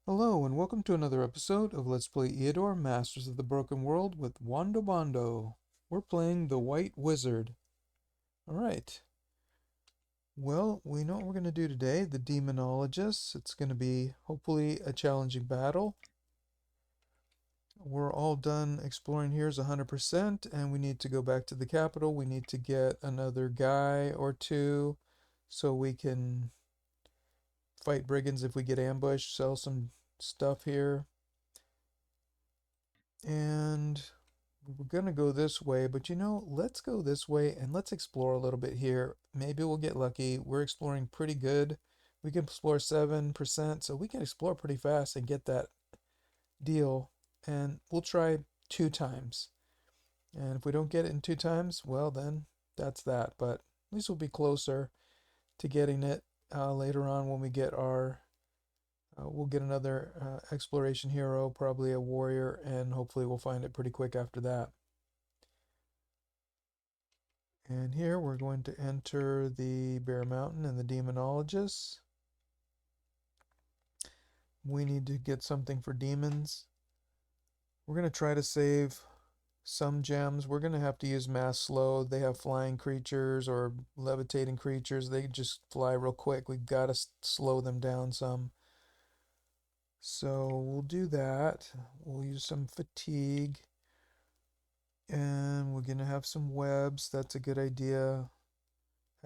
Hello, and welcome to another episode of Let's Play Eador, Masters of the Broken World with Wando Bondo. We're playing the White Wizard. Alright, well, we know what we're going to do today, the Demonologists. It's going to be, hopefully, a challenging battle. We're all done exploring here is 100%, and we need to go back to the capital. We need to get another guy or two so we can fight brigands if we get ambushed, sell some stuff here. And we're gonna go this way, but let's go this way and let's explore a little bit here. Maybe we'll get lucky. We're exploring pretty good. We can explore 7%, so we can explore pretty fast and get that deal. And we'll try 2 times. And if we don't get it in 2 times, well, then that's that. But at least we'll be closer to getting it later on when we get our. We'll get another exploration hero, probably a warrior, and hopefully we'll find it pretty quick after that. And here we're going to enter the Bear Mountain and the Demonologists. We need to get something for demons. We're going to try to save some gems. We're going to have to use mass slow. They have flying creatures or levitating creatures. They just fly real quick. We've got to slow them down some. So we'll do that. We'll use some fatigue. And we're going to have some webs. That's a good idea.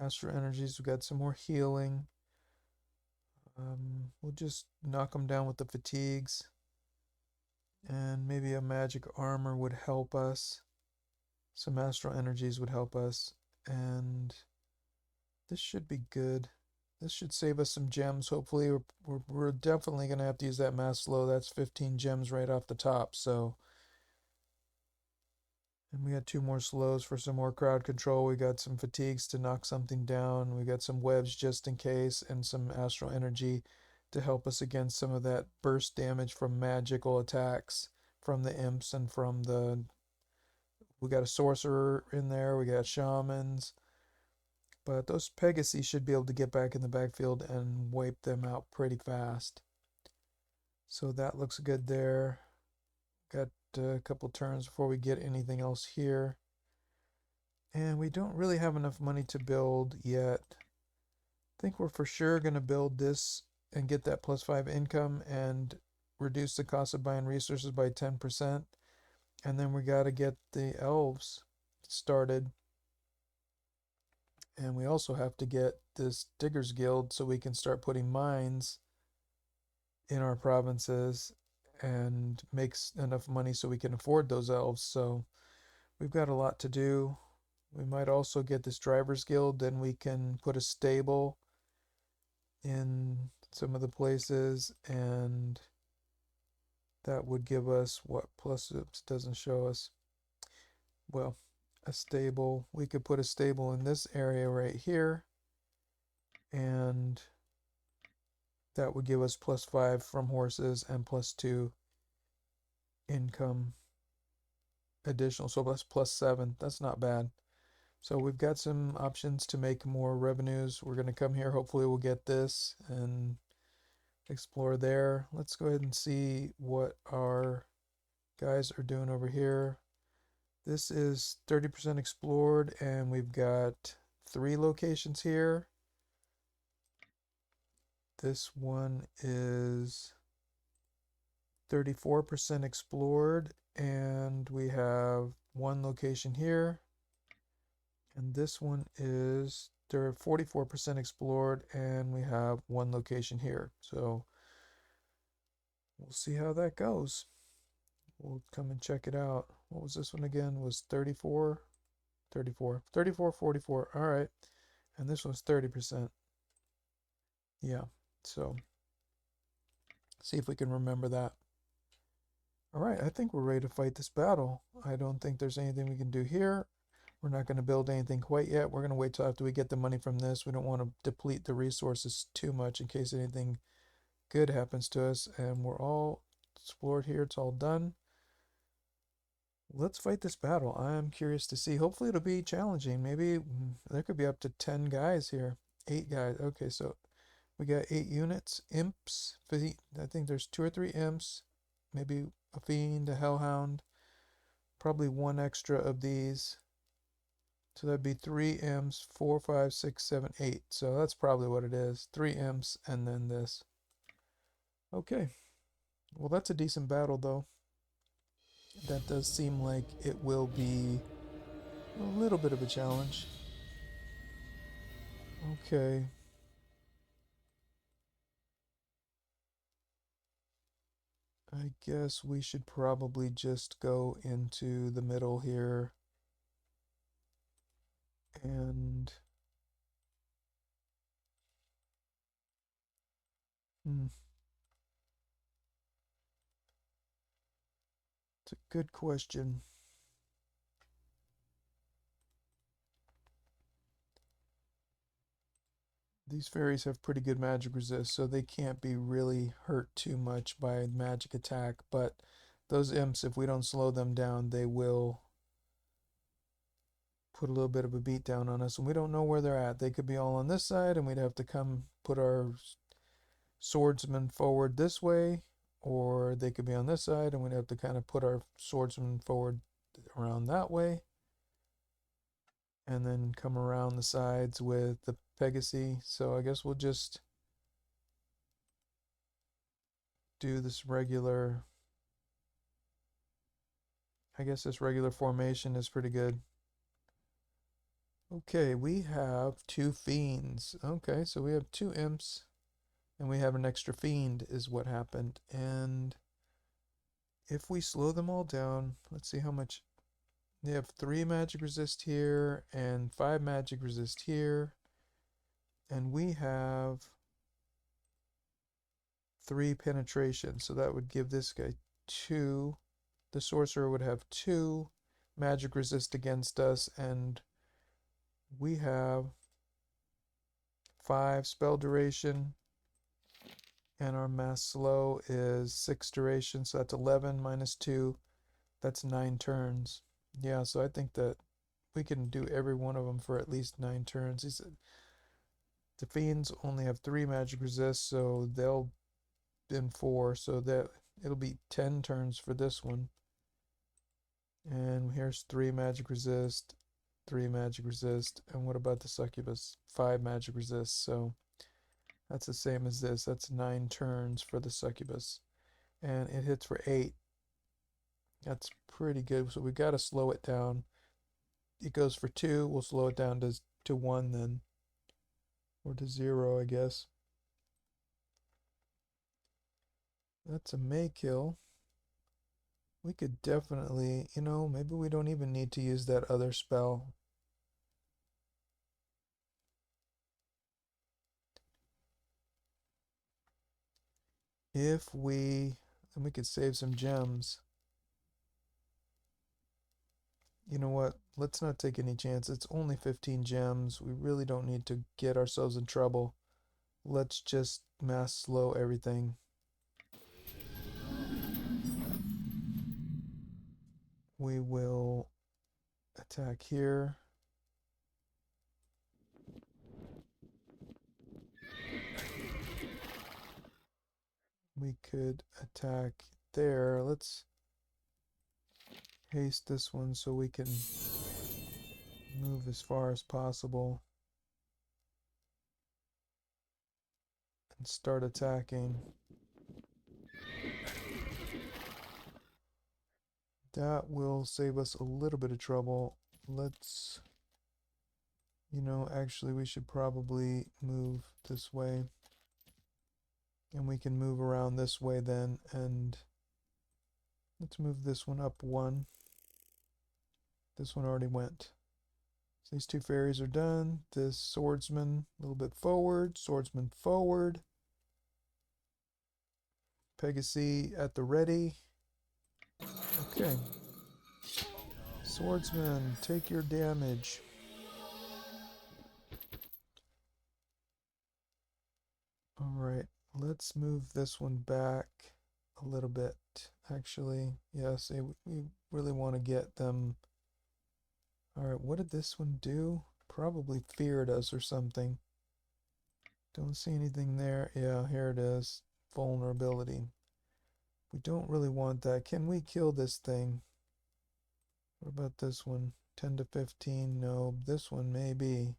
Astro energies. We've got some more healing. We'll just knock them down with the fatigues. And maybe a magic armor would help us. Some astral energies would help us. And this should be good. This should save us some gems. Hopefully, we're definitely going to have to use that mass slow. That's 15 gems right off the top. So, and we got 2 more slows for some more crowd control. We got some fatigues to knock something down. We got some webs just in case, and some astral energy to help us against some of that burst damage from magical attacks from the imps and from the. We got a sorcerer in there. We got shamans. But those Pegasi should be able to get back in the backfield and wipe them out pretty fast. So that looks good there. Got a couple turns before we get anything else here. And we don't really have enough money to build yet. I think we're for sure going to build this and get that +5 income and reduce the cost of buying resources by 10%. And then we got to get the elves started. And we also have to get this Diggers Guild so we can start putting mines in our provinces and makes enough money so we can afford those elves. So we've got a lot to do. We might also get this Drivers Guild, then we can put a stable in some of the places, and that would give us what plus. Oops, doesn't show us. Well, a stable. We could put a stable in this area right here, and that would give us +5 from horses and +2 income additional. So that's +7. That's not bad. So we've got some options to make more revenues. We're going to come here. Hopefully we'll get this and explore there. Let's go ahead and see what our guys are doing over here. This is 30% explored, and we've got 3 locations here. This one is 34% explored, and we have 1 location here. And this one is they're 44% explored, and we have 1 location here. So we'll see how that goes. We'll come and check it out. What was this one again? Was 34, 34, 34, 44. All right. And this one's 30%. Yeah. So see if we can remember that. All right. I think we're ready to fight this battle. I don't think there's anything we can do here. We're not going to build anything quite yet. We're going to wait till after we get the money from this. We don't want to deplete the resources too much in case anything good happens to us. And we're all explored here. It's all done. Let's fight this battle. I'm curious to see. Hopefully it'll be challenging. Maybe there could be up to 10 guys here. 8 guys. Okay, so We got 8 units. Imps. I think there's 2 or 3 imps. Maybe a fiend, a hellhound. Probably one extra of these. So that'd be 3 imps, 4, 5, 6, 7, 8. So that's probably what it is. 3 imps and then this. Okay. Well, that's a decent battle, though. That does seem like it will be a little bit of a challenge. Okay. I guess we should probably just go into the middle here and it's a good question. These fairies have pretty good magic resist, so they can't be really hurt too much by magic attack, but those imps, if we don't slow them down, they will put a little bit of a beat down on us, and we don't know where they're at. They could be all on this side, and we'd have to come put our swordsman forward this way, or they could be on this side, and we'd have to kind of put our swordsman forward around that way, and then come around the sides with the Pegasi. So I guess we'll just do this regular. I guess this regular formation is pretty good. Okay, we have 2 fiends. Okay, so we have 2 imps, and we have an extra fiend is what happened. And if we slow them all down, let's see how much. They have 3 magic resist here and 5 magic resist here. And we have 3 penetration, so that would give this guy 2. The sorcerer would have 2 magic resist against us, and we have 5 spell duration, and our mass slow is 6 duration, so that's 11 minus 2, that's 9 turns. Yeah, so I think that we can do every one of them for at least 9 turns. The fiends only have 3 magic resist, so they'll in 4, so that it'll be 10 turns for this one. And here's 3 magic resist, 3 magic resist, and what about the succubus? 5 magic resist, so that's the same as this. That's 9 turns for the succubus. And it hits for 8. That's pretty good, so we got to slow it down. It goes for 2, we'll slow it down to 1 then. Or to 0, I guess. That's a May kill. We could definitely, maybe we don't even need to use that other spell. Then we could save some gems. You know what? Let's not take any chances. It's only 15 gems. We really don't need to get ourselves in trouble. Let's just mass slow everything. We will attack here. We could attack there. Let's haste this one so we can move as far as possible and start attacking. That will save us a little bit of trouble. Let's, actually we should probably move this way. And we can move around this way then, and let's move this one up 1. This one already went. So these 2 fairies are done. This swordsman a little bit forward, swordsman forward. Pegasi at the ready. Okay. Swordsman, take your damage. Alright, let's move this one back a little bit. Actually, yes, we really want to get them. Alright, what did this one do? Probably feared us or something. Don't see anything there. Yeah, here it is. Vulnerability. We don't really want that. Can we kill this thing? What about this one? 10 to 15? No, this one maybe.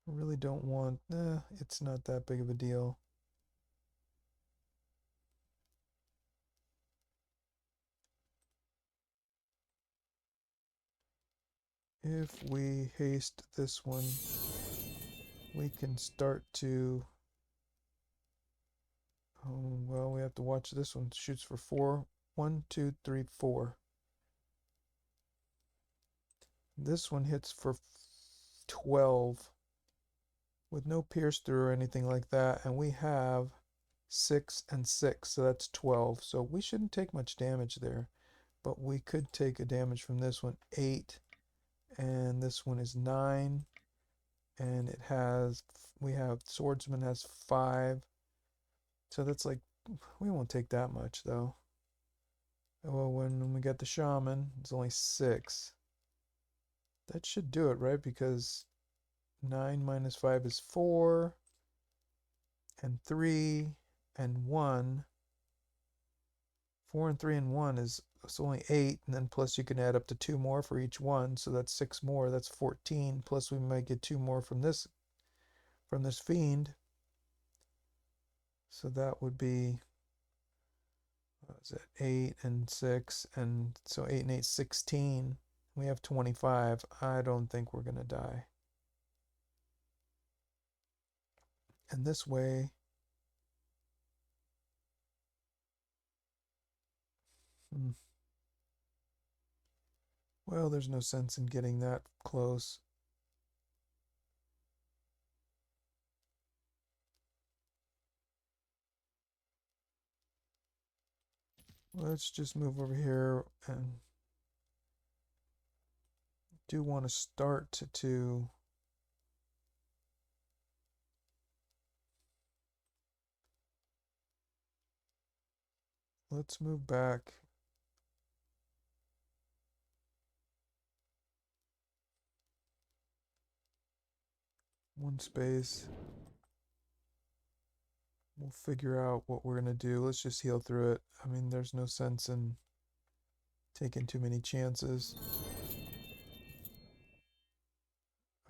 I really don't want... it's not that big of a deal. If we haste this one, we can start to... Oh, well, we have to watch this one. It shoots for 4. 1, 2, 3, 4. This one hits for 12 with no pierce through or anything like that, and we have 6 and 6, so that's 12. So we shouldn't take much damage there, but we could take a damage from this one. 8, and this one is 9, and it has... we have Swordsman has 5, so that's like... we won't take that much though. Well, when we get the Shaman, it's only 6. That should do it, right? Because 9 minus 5 is 4, and 3, and 1. 4 and 3 and 1 is it's only 8, and then plus you can add up to 2 more for each one, so that's 6 more, that's 14, plus we might get 2 more from this fiend. So that would be, what is it, 8 and 6, and so 8 and 8, 16. We have 25. I don't think we're gonna die. And this way, well, there's no sense in getting that close. Let's just move over here and do want to start to let's move back one space. We'll figure out what we're gonna do. Let's just heal through it. I mean, there's no sense in taking too many chances.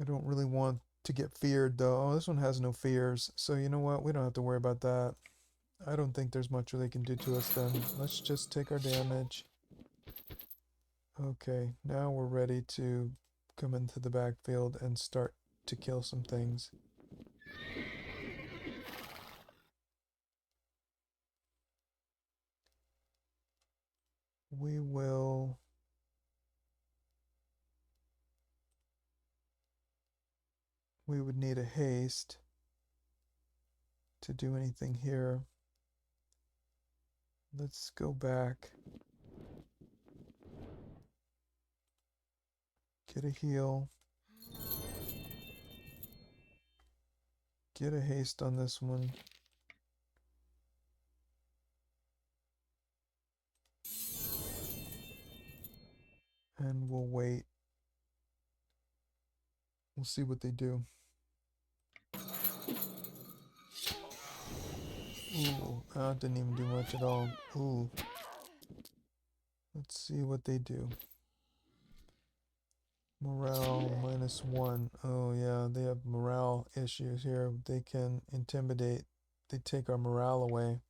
I don't really want to get feared though. Oh, this one has no fears, so you know what? We don't have to worry about that. I don't think there's much they can do to us then. Let's just take our damage. Okay, now we're ready to come into the backfield and start to kill some things. We will... we would need a haste to do anything here. Let's go back. Get a heal. Get a haste on this one. And we'll wait. We'll see what they do. Ooh, that didn't even do much at all. Ooh. Let's see what they do. Morale -1. Oh yeah, they have morale issues here. They can intimidate. They take our morale away.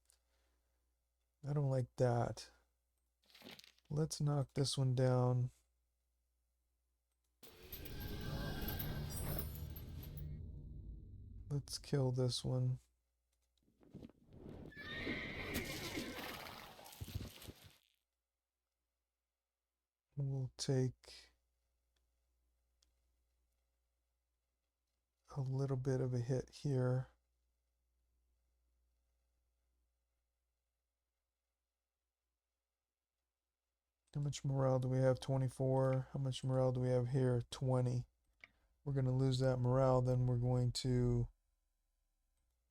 I don't like that. Let's knock this one down. Let's kill this one. We'll take a little bit of a hit here. How much morale do we have? 24. How much morale do we have here? 20. We're going to lose that morale, then we're going to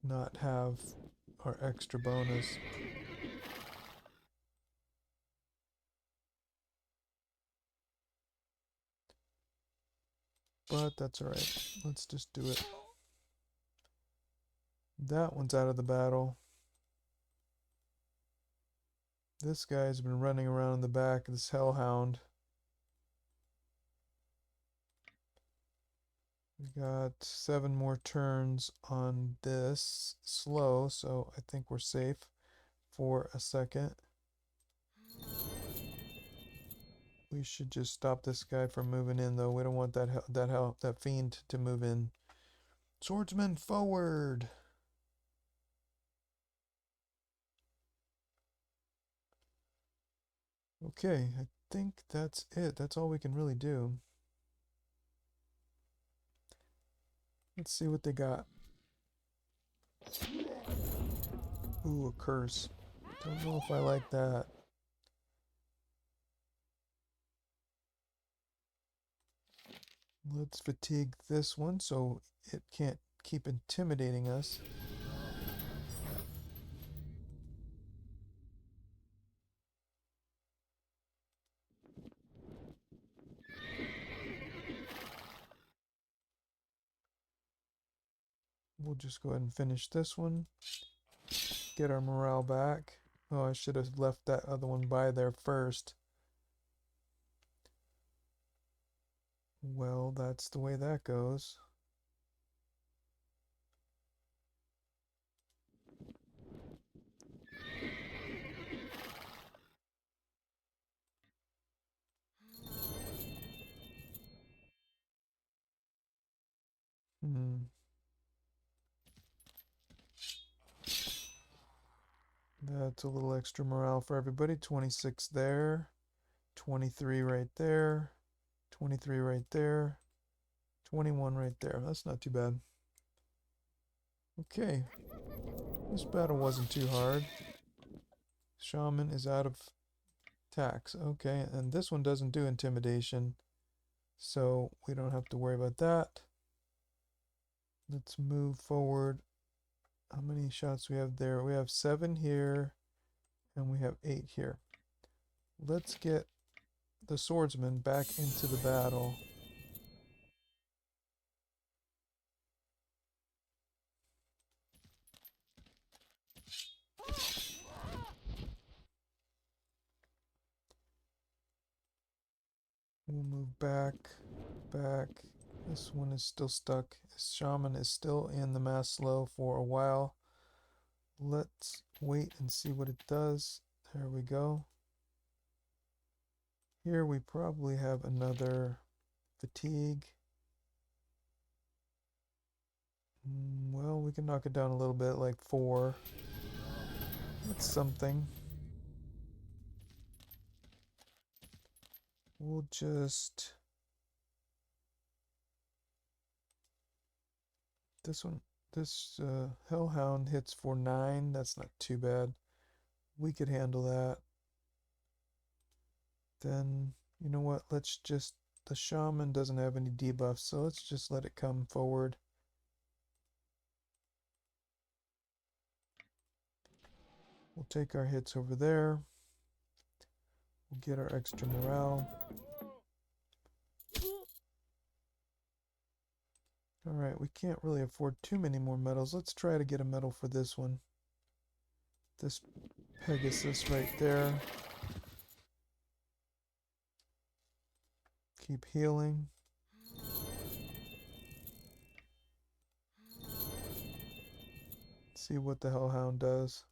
not have our extra bonus. but that's alright. Let's just do it. That one's out of the battle. This guy's been running around in the back, this hellhound. We got 7 more turns on this slow, so I think we're safe for a second. We should just stop this guy from moving in, though. We don't want that fiend to move in. Swordsman forward! Okay, I think that's it. That's all we can really do. Let's see what they got. Ooh, a curse. Don't know if I like that. Let's fatigue this one so it can't keep intimidating us. We'll just go ahead and finish this one. Get our morale back. Oh, I should have left that other one by there first. Well, that's the way that goes. That's a little extra morale for everybody. 26 there. 23 right there. 23 right there. 21 right there. That's not too bad. Okay. This battle wasn't too hard. Shaman is out of tax. Okay, and this one doesn't do intimidation, so we don't have to worry about that. Let's move forward. How many shots we have there? We have 7 here, and we have 8 here. Let's get the swordsman back into the battle. We'll move back, back. This one is still stuck. This shaman is still in the mass slow for a while. Let's wait and see what it does. There we go. Here we probably have another fatigue. Well, we can knock it down a little bit, like 4. That's something. We'll just... This hellhound hits for 9. That's not too bad. We could handle that. Then, you know what? Let's just... The shaman doesn't have any debuffs, so let's just let it come forward. We'll take our hits over there. We'll get our extra morale. Alright, we can't really afford too many more medals. Let's try to get a medal for this one. This Pegasus right there. Keep healing. See what the hellhound does.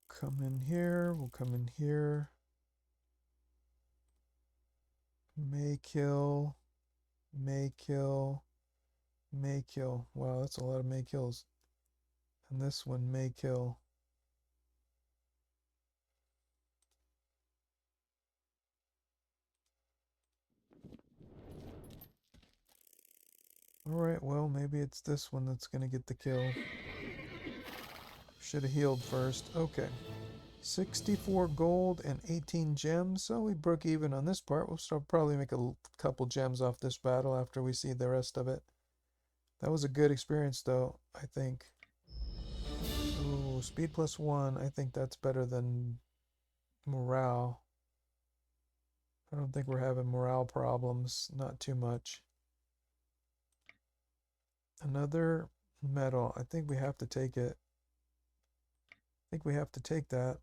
Come in here. We'll come in here. May kill. May kill. May kill. Wow, that's a lot of may kills. And this one may kill. Alright, well, maybe it's this one that's gonna get the kill. Should have healed first. Okay. 64 gold and 18 gems, so we broke even on this part. We'll probably make a couple gems off this battle after we see the rest of it. That was a good experience, though, I think. Ooh, speed +1. I think that's better than morale. I don't think we're having morale problems, not too much. Another medal. I think we have to take it. I think we have to take that.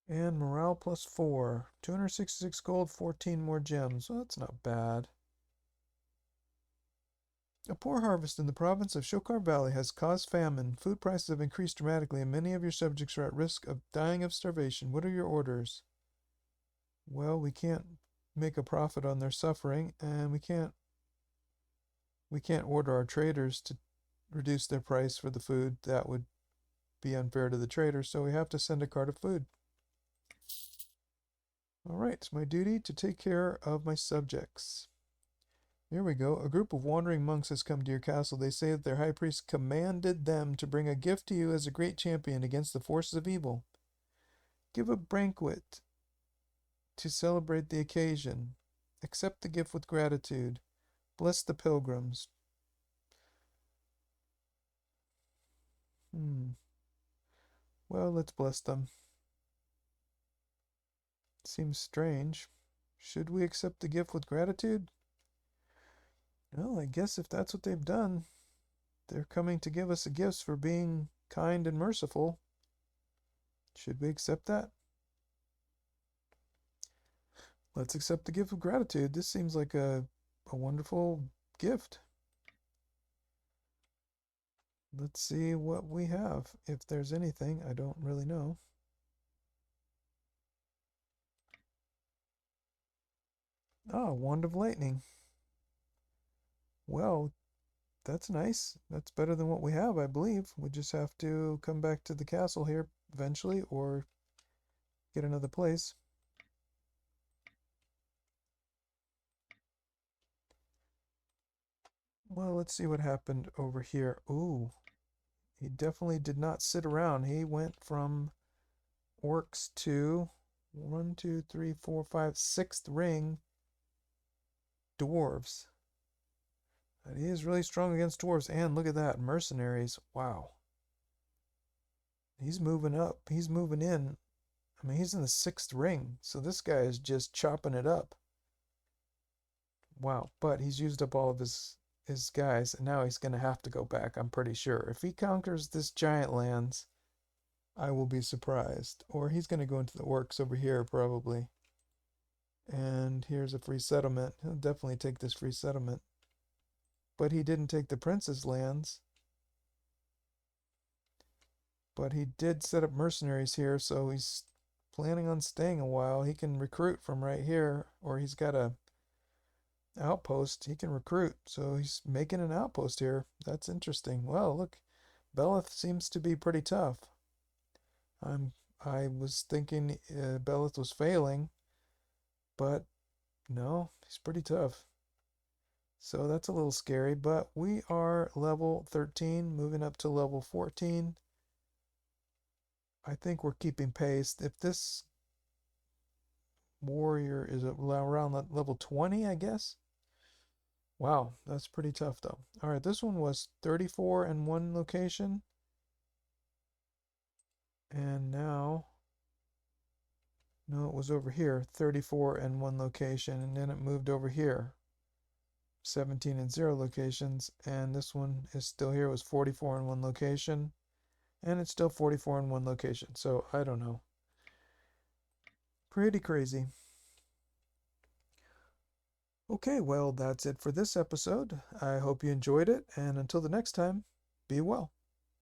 And morale plus 4. 266 gold, 14 more gems. Well, that's not bad. A poor harvest in the province of Shokar Valley has caused famine. Food prices have increased dramatically, and many of your subjects are at risk of dying of starvation. What are your orders? Well, we can't make a profit on their suffering, and we can't order our traders to reduce their price for the food. That would be unfair to the traders, so we have to send a cart of food. All right, it's my duty to take care of my subjects. Here we go. A group of wandering monks has come to your castle. They say that their high priest commanded them to bring a gift to you as a great champion against the forces of evil. Give a banquet to celebrate the occasion. Accept the gift with gratitude. Bless the pilgrims. Well, let's bless them. Seems strange. Should we accept the gift with gratitude? Well, I guess if that's what they've done, they're coming to give us gifts for being kind and merciful. Should we accept that? Let's accept the gift of gratitude. This seems like a wonderful gift. Let's see what we have. If there's anything, I don't really know. Ah, Wand of Lightning. Well, that's nice. That's better than what we have, I believe. We just have to come back to the castle here eventually or get another place. Well, let's see what happened over here. Ooh, he definitely did not sit around. He went from orcs to 1, 2, 3, 4, 5, sixth ring dwarves. And he is really strong against dwarves. And look at that, mercenaries. Wow. He's moving up. He's moving in. I mean, he's in the sixth ring. So this guy is just chopping it up. Wow. But he's used up all of his guys, and now he's going to have to go back, I'm pretty sure. If he conquers this giant lands, I will be surprised. Or he's going to go into the orcs over here, probably. And here's a free settlement. He'll definitely take this free settlement. But he didn't take the prince's lands. But he did set up mercenaries here, so he's planning on staying a while. He can recruit from right here, or he's got a outpost. He can recruit, so he's making an outpost here. That's interesting. Well, look, Beleth seems to be pretty tough. I was thinking Beleth was failing, but no, he's pretty tough. So that's a little scary, but we are level 13, moving up to level 14. I think we're keeping pace. If this warrior is around level 20, I guess. Wow, that's pretty tough though. All right, this one was 34 in one location. And now, no, it was over here, 34 in one location, and then it moved over here, 17 in 0 locations, and this one is still here. It was 44 in one location, and it's still 44 in one location. So I don't know. Pretty crazy. Okay, well, that's it for this episode. I hope you enjoyed it, and until the next time, be well.